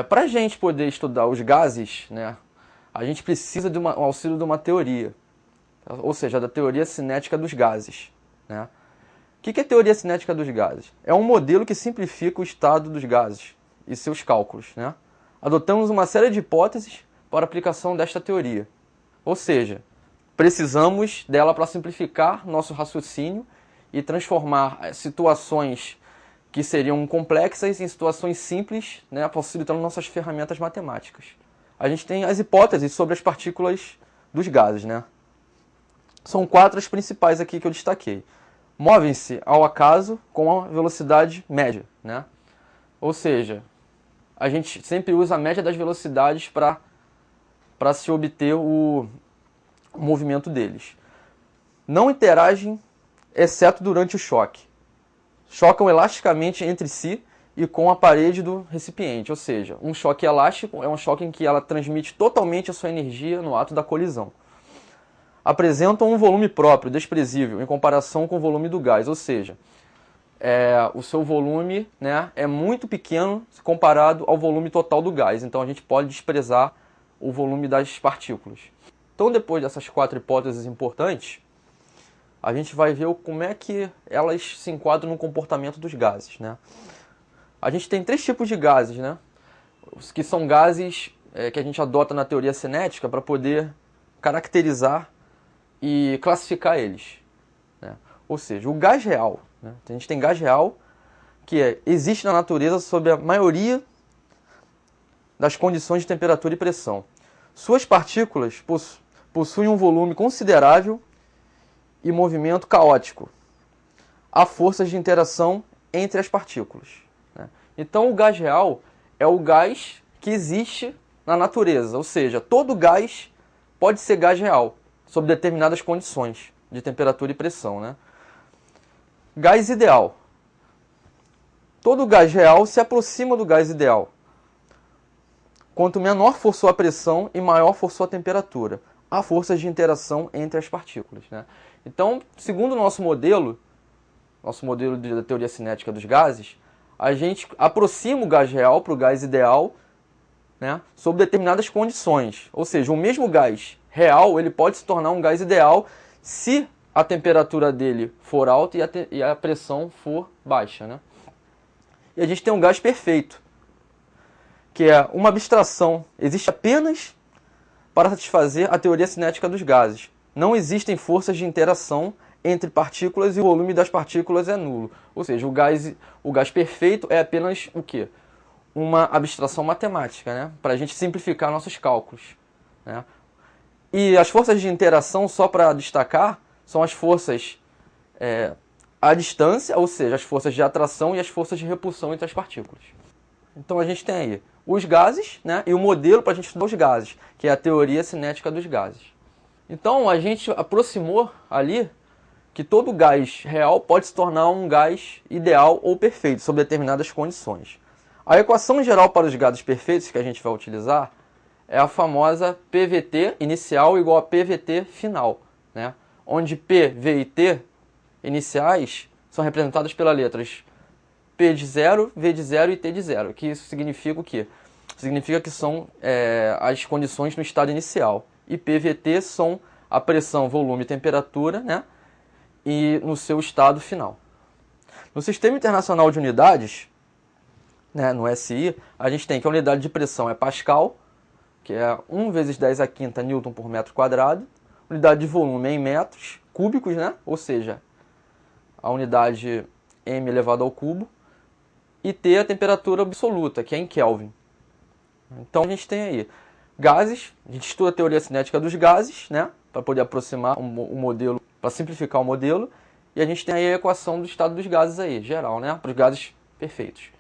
Para a gente poder estudar os gases, né, a gente precisa de um auxílio de uma teoria, ou seja, da teoria cinética dos gases, né? O que é a teoria cinética dos gases? É um modelo que simplifica o estado dos gases e seus cálculos, né? Adotamos uma série de hipóteses para a aplicação desta teoria. Ou seja, precisamos dela para simplificar nosso raciocínio e transformar situações que seriam complexas em situações simples, né, facilitando nossas ferramentas matemáticas. A gente tem as hipóteses sobre as partículas dos gases, né? São 4 as principais aqui que eu destaquei. Movem-se ao acaso com a velocidade média, né? Ou seja, a gente sempre usa a média das velocidades para se obter o movimento deles. Não interagem, exceto durante o choque. Chocam elasticamente entre si e com a parede do recipiente, ou seja, um choque elástico é um choque em que ela transmite totalmente a sua energia no ato da colisão. Apresentam um volume próprio, desprezível, em comparação com o volume do gás, ou seja, o seu volume, né, é muito pequeno comparado ao volume total do gás, então a gente pode desprezar o volume das partículas. Então, depois dessas 4 hipóteses importantes, a gente vai ver como é que elas se enquadram no comportamento dos gases, né? A gente tem 3 tipos de gases, né? Os que são gases que a gente adota na teoria cinética para poder caracterizar e classificar eles, né? Ou seja, o gás real, né? A gente tem gás real que existe na natureza sob a maioria das condições de temperatura e pressão. Suas partículas possuem um volume considerável e movimento caótico. Há forças de interação entre as partículas, né? Então, o gás real é o gás que existe na natureza, ou seja, todo gás pode ser gás real, sob determinadas condições de temperatura e pressão, né? Gás ideal. Todo gás real se aproxima do gás ideal. Quanto menor for sua pressão e maior for sua temperatura, há forças de interação entre as partículas, né? Então, segundo o nosso modelo da teoria cinética dos gases, a gente aproxima o gás real para o gás ideal, né, sob determinadas condições. Ou seja, o mesmo gás real ele pode se tornar um gás ideal se a temperatura dele for alta e a pressão for baixa, né? E a gente tem um gás perfeito, que é uma abstração, existe apenas para satisfazer a teoria cinética dos gases. Não existem forças de interação entre partículas e o volume das partículas é nulo. Ou seja, o gás perfeito é apenas o quê? Uma abstração matemática, né? Para a gente simplificar nossos cálculos, né? E as forças de interação, só para destacar, são as forças à distância, ou seja, as forças de atração e as forças de repulsão entre as partículas. Então a gente tem aí os gases, né, e o modelo para a gente estudar os gases, que é a teoria cinética dos gases. Então a gente aproximou ali que todo gás real pode se tornar um gás ideal ou perfeito, sob determinadas condições. A equação geral para os gases perfeitos que a gente vai utilizar é a famosa PVT inicial igual a PVT final, né, onde P, V e T iniciais são representadas pelas letras P de 0, V de 0 e T de 0, que isso significa o quê? Significa que são as condições no estado inicial. E PVT são a pressão, volume e temperatura, né? E no seu estado final. No Sistema Internacional de Unidades, né, no SI, a gente tem que a unidade de pressão é Pascal, que é 1 vezes 10 a quinta Newton por metro quadrado. Unidade de volume é em metros cúbicos, né? Ou seja, a unidade m elevado ao cubo. E T a temperatura absoluta, que é em Kelvin. Então a gente tem aí gases, a gente estuda a teoria cinética dos gases, né, para poder aproximar o modelo, para simplificar o modelo, e a gente tem aí a equação do estado dos gases aí, geral, né, para os gases perfeitos.